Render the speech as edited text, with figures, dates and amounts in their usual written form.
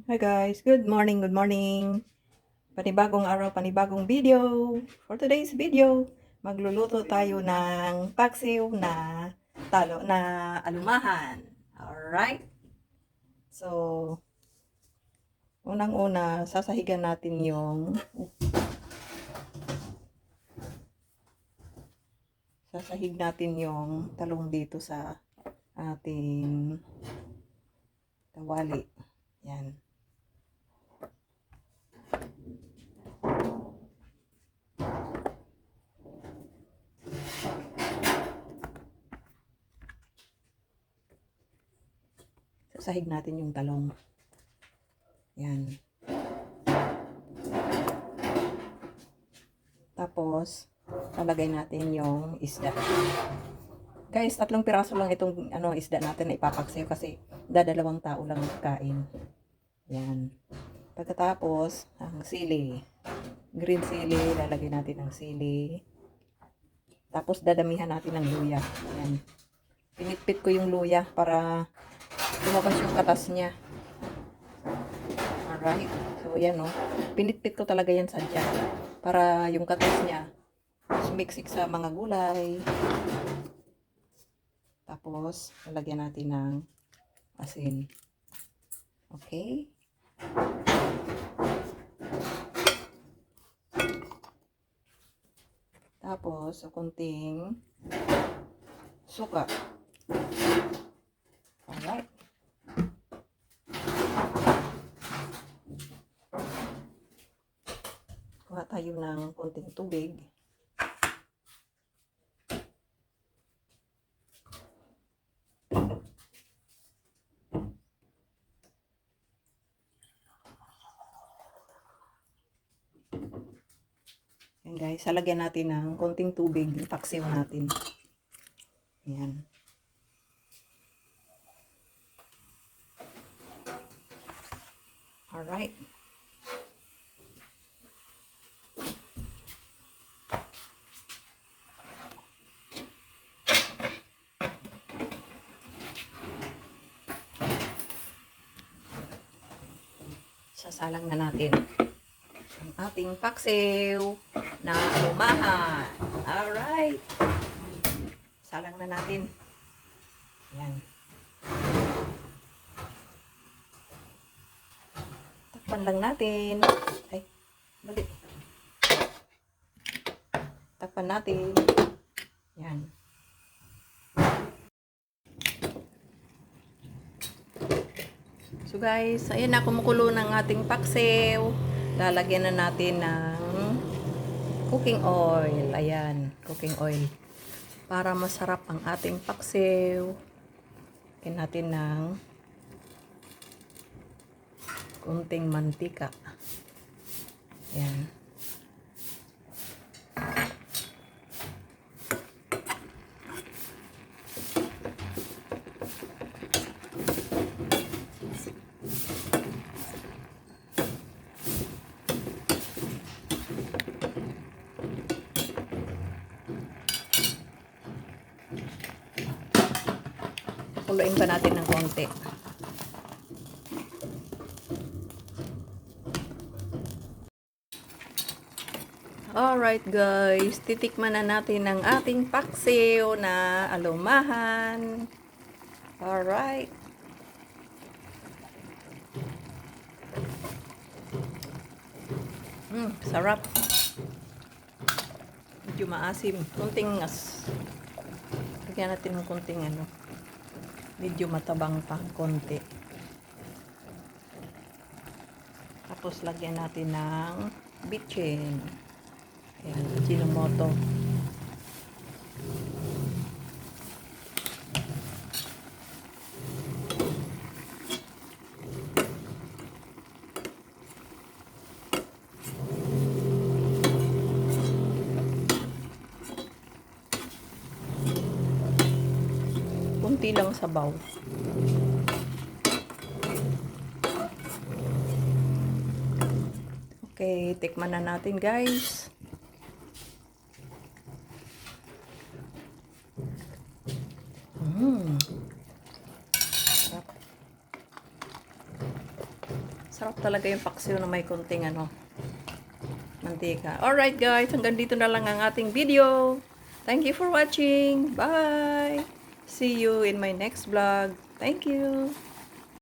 Hi guys, good morning, good morning. Panibagong araw, panibagong video. For today's video, magluluto tayo ng paksiw na alumahan. Alright? So, unang-una, sasahigan natin yung talong dito sa ating kawali. Yan. Sasahig natin yung talong. Yan. Tapos, lalagay natin yung isda. Guys, 3 piraso lang itong isda natin na ipapaksiw kasi dadalawang tao lang kain. Yan. Pagkatapos, ang sili. Green sili, lalagay natin ang sili. Tapos dadamihan natin ng luya. Yan. Pinitpit ko yung luya para lumabas yung katas niya. Alright. So, yan o. Pinitpit ko talaga yan sadya. Para yung katas niya sumiksik sa mga gulay. Tapos, lalagyan natin ng asin. Okay? Tapos, kunting suka. Alright. Kuha tayo ng kunting tubig. Yan guys, halagyan natin ng konting tubig, paksiw natin. Yan. Alright. Sasalang na natin ang ating paksiw na alumahan. Alright. Salang na natin. Yan. Takpan lang natin. Ay, balik. Takpan natin. Yan. So guys, ayan na kumukulo ng ating paksiw. Lalagyan na natin ng cooking oil. Ayan, cooking oil. Para masarap ang ating paksiw. Lagyan natin ng kunting mantika. Ayan. Pakuluin pa natin ng konti. Alright guys, titikman na natin ang ating paksiw na alumahan. Alright. Sarap. Medyo maasim. Kunting lagyan natin ng kunting medyo matabang pa konti. Tapos lagyan natin ng bitchin. Ayan, Ajinomoto. Kunti lang sabaw. Okay, tikman na natin guys. Sarap talaga yung paksiw na may konting ano, mantika. Alright guys, hanggang dito na lang ang ating video. Thank you for watching. Bye! See you in my next vlog. Thank you!